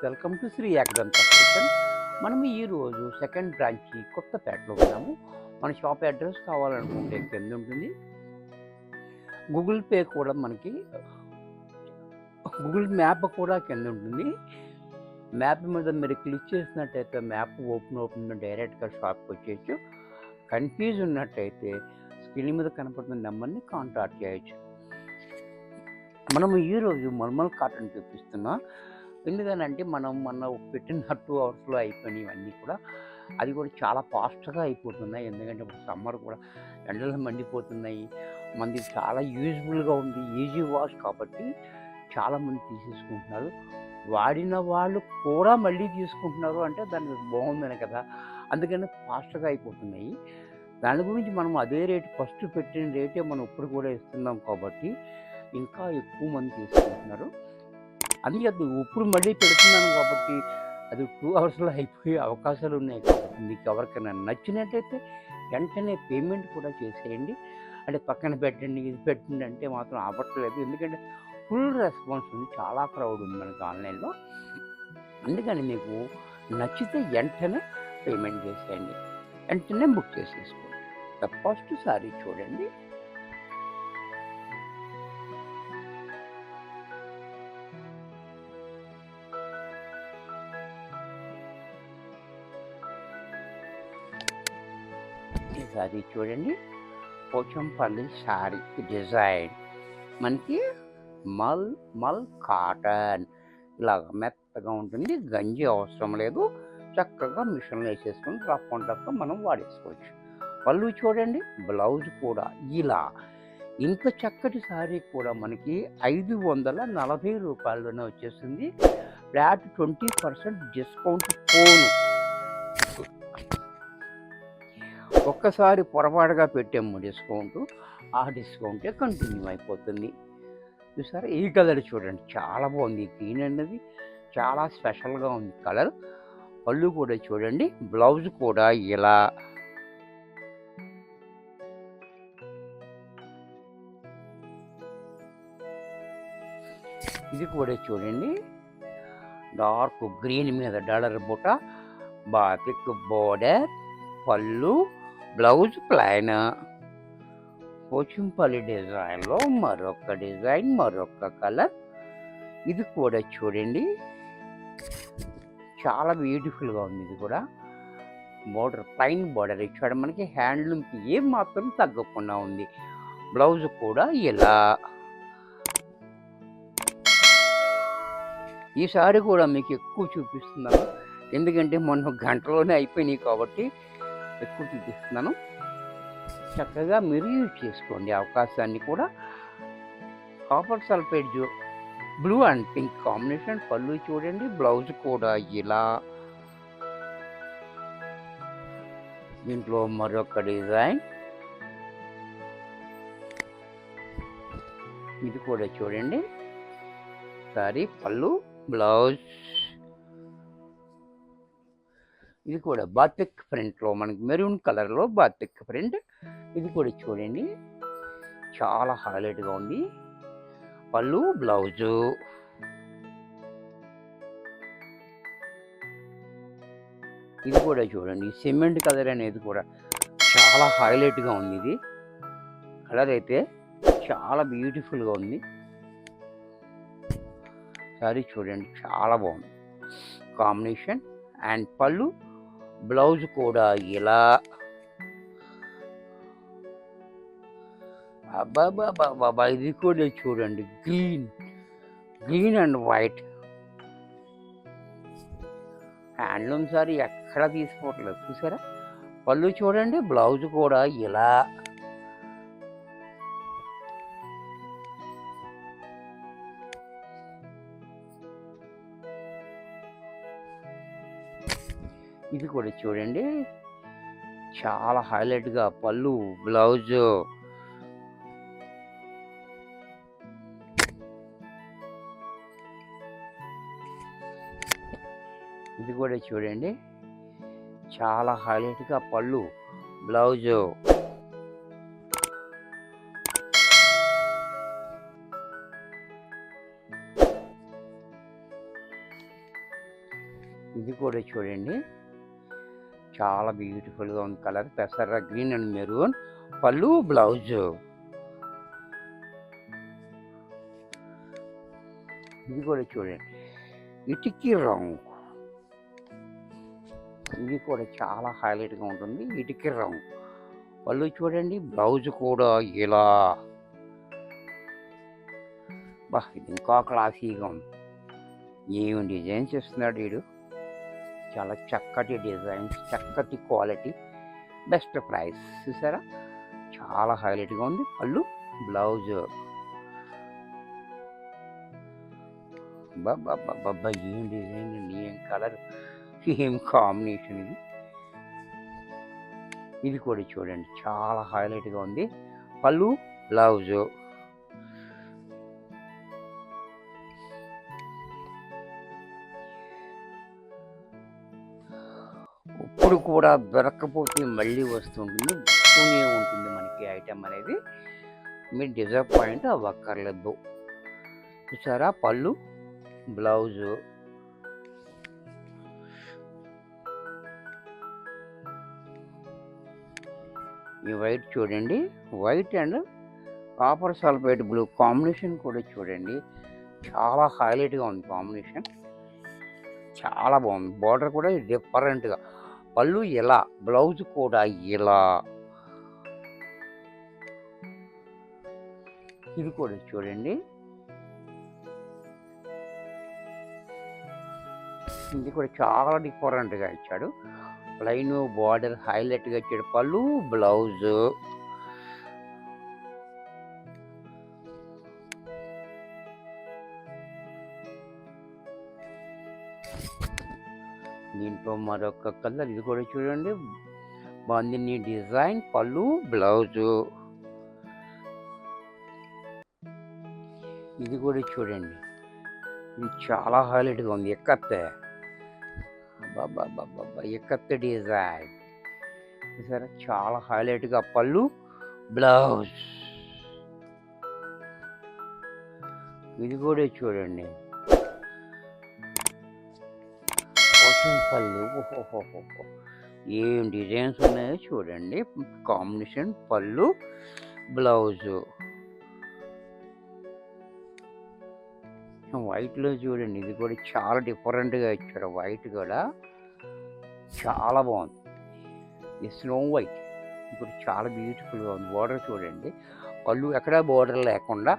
Welcome to Shri Ekadanta fashion. మనం ఈరోజు second branch కొత్తపేటలో ఉన్నాము. మన షాప్ అడ్రస్ కావాలనుకుంటే కింద ఉంటుంది. గూగుల్ పే కూడా మనకి గూగుల్ మ్యాప్ కూడా కింద ఉంటుంది. మ్యాప్ మీద మీరు క్లిక్ చేసినట్టయితే మ్యాప్ ఓపెన్ డైరెక్ట్గా షాప్కి వచ్చేయచ్చు. కన్ఫ్యూజ్ ఉన్నట్టయితే స్క్రీన్ మీద కనపడుతున్న నెంబర్ని కాంటాక్ట్ చేయొచ్చు. మనము ఈరోజు మల్మల్ కాటన్ చూపిస్తున్నా. ఎందుకనంటే మనం మన పెట్టిన 2 అవర్స్లో అయిపోయినాయి ఇవన్నీ కూడా. అది కూడా చాలా ఫాస్ట్గా అయిపోతున్నాయి. ఎందుకంటే ఇప్పుడు సమ్మర్ కూడా ఎండలు మండిపోతున్నాయి. మనది చాలా యూజ్ఫుల్గా ఉంది, ఈజీ వాష్ కాబట్టి చాలామంది తీసేసుకుంటున్నారు. వాడిన వాళ్ళు కూడా మళ్ళీ తీసుకుంటున్నారు అంటే దానికి బాగుందని కదా, అందుకని ఫాస్ట్గా అయిపోతున్నాయి. దాని గురించి మనం అదే రేటు ఫస్ట్ పెట్టిన రేటే మనం ఇప్పుడు కూడా ఇస్తున్నాం కాబట్టి ఇంకా ఎక్కువ మంది తీసుకుంటున్నారు. అందుకే అది ఇప్పుడు మళ్ళీ పెడుతున్నాను కాబట్టి అది 2 అవర్స్లో అయిపోయే అవకాశాలు ఉన్నాయి. కాబట్టి మీకు ఎవరికైనా నచ్చినట్టయితే వెంటనే పేమెంట్ కూడా చేసేయండి. అంటే పక్కన పెట్టండి, ఇది పెట్టండి అంటే మాత్రం అవ్వట్లేదు. ఎందుకంటే ఫుల్ రెస్పాన్స్ ఉంది, చాలా క్రౌడ్ ఉంది మనకి ఆన్లైన్లో. అందుకని మీకు నచ్చితే వెంటనే పేమెంట్ చేసేయండి, వెంటనే బుక్ చేసేసుకోండి. ఫస్ట్ సారీ చూడండి. ఈ సారీ చూడండి, పోచంపల్లి సారీ డిజైన్ మనకి మల్ కాటన్ ఇలాగ మెత్తగా ఉంటుంది. గంజి అవసరం లేదు, చక్కగా మిషన్లో వేసేసుకొని రఫ్ అండ్ రఫ్గా మనం వాడేసుకోవచ్చు. పళ్ళు చూడండి, బ్లౌజ్ కూడా ఇలా. ఇంత చక్కటి సారీ కూడా మనకి 540 రూపాయల్లోనే వచ్చేస్తుంది. ఫ్లాట్ 20% డిస్కౌంట్ పోను. ఒక్కసారి పొరపాటుగా పెట్టాము డిస్కౌంట్, ఆ డిస్కౌంటే కంటిన్యూ అయిపోతుంది. చూసారా, ఈ కలర్ చూడండి, చాలా బాగుంది. గ్రీన్ అనేది చాలా స్పెషల్గా ఉంది కలర్. పళ్ళు కూడా చూడండి, బ్లౌజ్ కూడా ఇలా. ఇది కూడా చూడండి, డార్క్ గ్రీన్ మీద డాలర్ బుట్ట, బాతిక్ బోర్డర్, పళ్ళు, బ్లౌజ్ ప్లైన్. పోచంపల్లి డిజైన్లో మరొక డిజైన్, మరొక కలర్. ఇది కూడా చూడండి, చాలా బ్యూటిఫుల్గా ఉంది. ఇది కూడా బోర్డర్, ప్లైన్ బోర్డర్ ఇచ్చాడు మనకి. హ్యాండ్లూమ్కి ఏం మాత్రం తగ్గకుండా ఉంది. బ్లౌజ్ కూడా ఇలా. ఈసారి కూడా మీకు ఎక్కువ చూపిస్తున్నాను, ఎందుకంటే మొన్న గంటలోనే అయిపోయినాయి కాబట్టి ఎక్కువ చూపిస్తున్నాను. చక్కగా మీరు యూజ్ చేసుకోండి అవకాశాన్ని కూడా. Copper sulphate blue and pink combination. పళ్ళు చూడండి, బ్లౌజ్ కూడా ఇలా. దీంట్లో మరొక డిజైన్. ఇది కూడా చూడండి, సారీ, పళ్ళు, బ్లౌజ్. ఇది కూడా బాతిక్ ప్రింట్లో మనకి మెరూన్ కలర్లో బాతిక్ ప్రింట్. ఇది కూడా చూడండి, చాలా హైలైట్గా ఉంది. పళ్ళు, బ్లౌజు. ఇది కూడా చూడండి, సిమెంట్ కలర్ అనేది కూడా చాలా హైలైట్గా ఉంది. ఇది కలర్ అయితే చాలా బ్యూటిఫుల్గా ఉంది. సారీ చూడండి, చాలా బాగుంది కాంబినేషన్. అండ్ పళ్ళు, బ్లౌజ్ కూడా ఇలా. అబ్బాబాబాబా, ఇది కూడా చూడండి, green and white handloom sorry ఎక్కడ తీసుకోవట్లేదు. చూసారా, పళ్ళు చూడండి, బ్లౌజ్ కూడా ఇలా. ఇది కూడా చూడండి, చాలా హైలైట్గా పళ్ళు, బ్లౌజు. ఇది కూడా చూడండి, చాలా హైలైట్గా పళ్ళు, బ్లౌజు. ఇది కూడా చూడండి, చాలా బ్యూటిఫుల్గా ఉంది. కలర్ పెసర గ్రీన్ అండ్ మెరూన్, పళ్ళు బ్లౌజు. ఇది కూడా చూడండి, ఇటుకి రంగు. ఇది కూడా చాలా హైలైట్గా ఉంటుంది, ఇటుకి రంగు. పళ్ళు చూడండి, బ్లౌజ్ కూడా ఇలా. బా, ఇది ఇంకా క్లాసీగా ఉంది. ఏమి డిజైన్స్ ఇస్తున్నాడు వీడు. చాలా చక్కటి డిజైన్స్, చక్కటి క్వాలిటీ, బెస్ట్ ప్రైస్. చూసారా, చాలా హైలైట్గా ఉంది. పళ్ళు బ్లౌజ్. బాబా, ఏం డిజైన్ అండి, ఏం కలర్, ఏం కాంబినేషన్ ఇది. ఇది కూడా చూడండి, చాలా హైలైట్గా ఉంది. పళ్ళు బ్లౌజు. ఇప్పుడు కూడా దొరక్కపోతే మళ్ళీ వస్తుంటుంది, వస్తూనే ఉంటుంది మనకి ఐటమ్ అనేది. మీరు డిసప్పాయింట్ అవ్వక్కర్లేదు. చూసారా, పళ్ళు బ్లౌజు. ఈ వైట్ చూడండి, white and copper sulphate blue combination కూడా చూడండి, చాలా హైలైట్గా ఉంది కాంబినేషన్, చాలా బాగుంది. బార్డర్ కూడా డిఫరెంట్గా, పళ్ళు ఇలా, బ్లౌజ్ కూడా ఇలా. ఇది కూడా చూడండి, ఇది కూడా చాలా డిఫరెంట్గా ఇచ్చాడు. ప్లైన్ బార్డర్ హైలైట్గా ఇచ్చాడు. పళ్ళు బ్లౌజ్. దీంట్లో మరొక కలర్, ఇది కూడా చూడండి, బాగుంది. నీ డిజైన్, పళ్ళు బ్లౌజు. ఇది కూడా చూడండి, ఇది చాలా హైలైట్గా ఉంది. ఎక్కత్తే, బాబా, ఎక్కత్తే డిజైన్. సరే, చాలా హైలైట్గా పళ్ళు బ్లౌజ్. ఇది కూడా చూడండి, పళ్ళు. ఓహోహోహో, ఏం డిజైన్స్ ఉన్నాయో చూడండి. కాంబినేషన్ పళ్ళు బ్లౌజు. వైట్లో చూడండి, ఇది కూడా చాలా డిఫరెంట్గా ఇచ్చాడు. వైట్ కూడా చాలా బాగుంది. ఈ స్నో వైట్ ఇప్పుడు చాలా బ్యూటిఫుల్గా ఉంది. బోర్డర్ చూడండి, పళ్ళు ఎక్కడా బోర్డర్ లేకుండా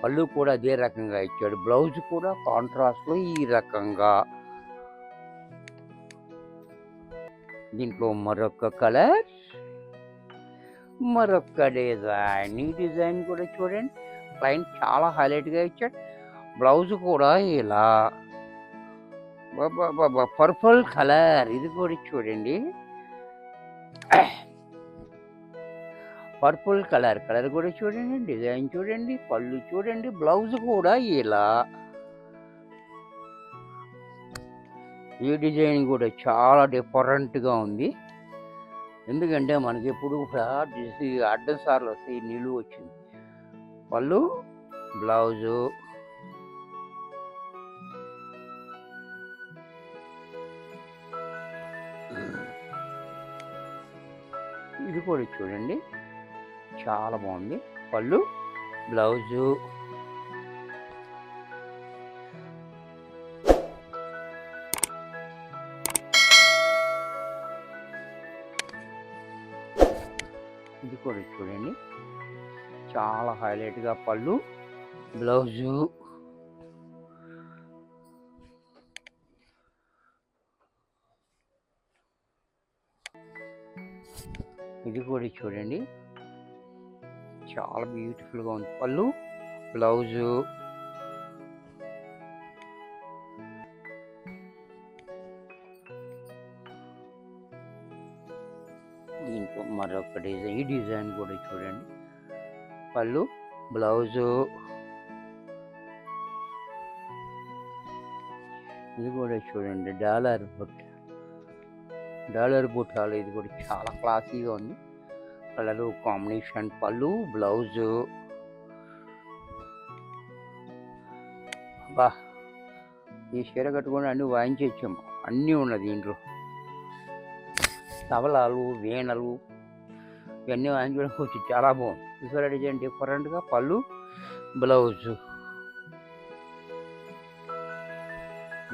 పళ్ళు కూడా అదే రకంగా ఇచ్చాడు. బ్లౌజ్ కూడా కాంట్రాస్ట్లో ఈ రకంగా. దీంట్లో మరొక కలర్, మరొక డిజైన్. ఈ డిజైన్ కూడా చూడండి, ప్లైన్ చాలా హైలైట్గా ఇచ్చాడు. బ్లౌజ్ కూడా ఇలా, పర్పుల్ కలర్. ఇది కూడా చూడండి, పర్పుల్ కలర్. కలర్ కూడా చూడండి, డిజైన్ చూడండి, పళ్ళు చూడండి, బ్లౌజ్ కూడా ఇలా. ఈ డిజైన్ కూడా చాలా డిఫరెంట్గా ఉంది. ఎందుకంటే మనకి ఎప్పుడు అడ్డం సార్లు వస్తాయి, నిలువు వచ్చింది. పళ్ళు బ్లౌజు. ఇది కూడా చూడండి, చాలా బాగుంది. పళ్ళు బ్లౌజు. ఇది కూడా చూడండి, చాలా హైలైట్గా పళ్ళు బ్లౌజు. ఇది కూడా చూడండి, చాలా బ్యూటిఫుల్గా ఉంది. పళ్ళు బ్లౌజు. దీంట్లో మరొక డిజైన్. ఈ డిజైన్ కూడా చూడండి, పళ్ళు బ్లౌజు. ఇది కూడా చూడండి, డాలర్ బుట్టాలు. ఇది కూడా చాలా క్లాసీగా ఉంది. కలరు కాంబినేషన్, పళ్ళు బ్లౌజు. బా, ఈ చీర కట్టుకొని అన్నీ వాయించొచ్చాము. అన్నీ ఉన్నది దీంట్లో. తబలాలు, వీణలు ఇవన్నీ వాయించడానికి చాలా బాగుంది. చూసారా డిజైన్ డిఫరెంట్గా. పళ్ళు, బ్లౌజు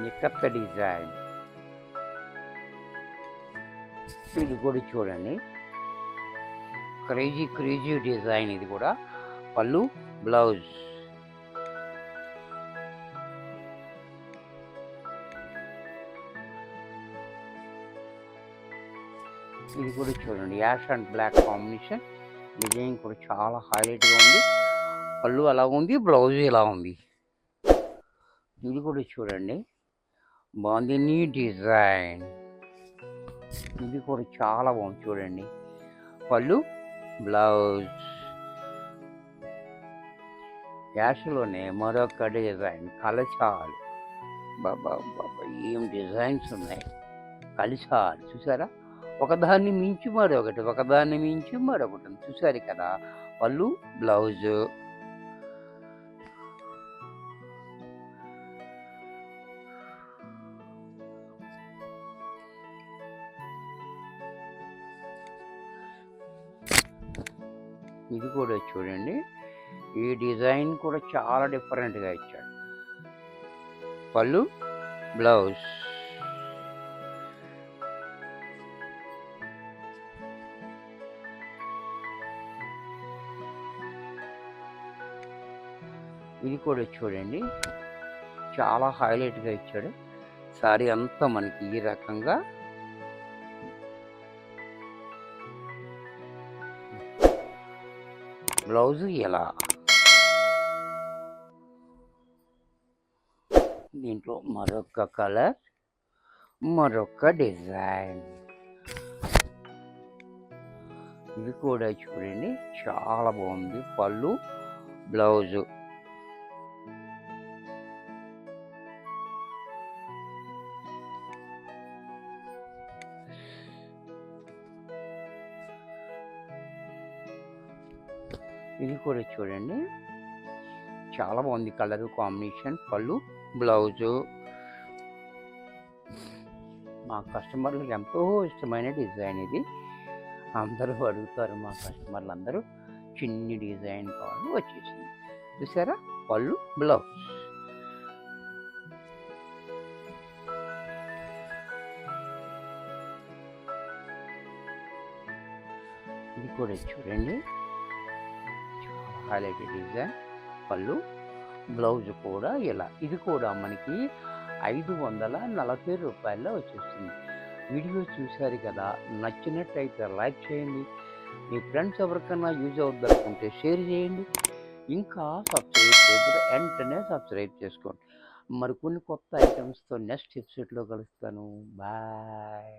నిక్కత్త డిజైన్. ఇది కూడా చూడండి, క్రేజీ క్రేజీ డిజైన్. ఇది కూడా పళ్ళు, బ్లౌజ్. ఇది కూడా చూడండి, ash and black combination. Design కూడా చాలా హైలైట్గా ఉంది. పళ్ళు అలా ఉంది, బ్లౌజ్ ఇలా ఉంది. ఇది కూడా చూడండి, బాగుంది, నీ డిజైన్. ఇది కూడా చాలా బాగుంది చూడండి, పళ్ళు, బ్లౌజ్. యాష్లోనే మరొక డిజైన్, కలశాలు. బాబా బాబా ఏం డిజైన్స్ ఉన్నాయి, కలశాలు. చూసారా, ఒకదాన్ని మించి మరొకటి, ఒకదాన్ని మించి మరొకటి. చూసారు కదా, పళ్ళు, బ్లౌజు. ఇది కూడా చూడండి, ఈ డిజైన్ కూడా చాలా డిఫరెంట్గా ఇచ్చాడు. పళ్ళు, బ్లౌజ్. ఇది కూడా చూడండి, చాలా హైలైట్గా ఇచ్చాడు. సారీ అంతా మనకి ఈ రకంగా. బ్లౌజ్ ఎలా, దీంట్లో మరొక కలర్, మరొక డిజైన్. ఇది కూడా చూడండి, చాలా బాగుంది. పళ్ళు, బ్లౌజు. ఇది కూడా చూడండి, చాలా బాగుంది కలర్ కాంబినేషన్. పళ్ళు, బ్లౌజు. మా కస్టమర్లకు ఎంతో ఇష్టమైన డిజైన్ ఇది. అందరూ అడుగుతారు, మా కస్టమర్లు అందరూ చిన్ని డిజైన్ కావాలి, వచ్చేసింది. చూసారా, పళ్ళు, బ్లౌజ్. ఇది కూడా చూడండి, హైలైటెడ్ డిజైన్. పళ్ళు, బ్లౌజ్ కూడా ఇలా. ఇది కూడా మనకి 540 రూపాయల్లో వచ్చేస్తుంది. వీడియో చూశారు కదా, నచ్చినట్టయితే లైక్ చేయండి. మీ ఫ్రెండ్స్ ఎవరికైనా యూజ్ అవుద్దనుకుంటే షేర్ చేయండి. ఇంకా సబ్స్క్రైబ్ చేయకపోతే వెంటనే సబ్స్క్రైబ్ చేసుకోండి. మరికొన్ని కొత్త ఐటమ్స్తో నెక్స్ట్ ఎపిసోడ్లో కలుస్తాను. బాయ్.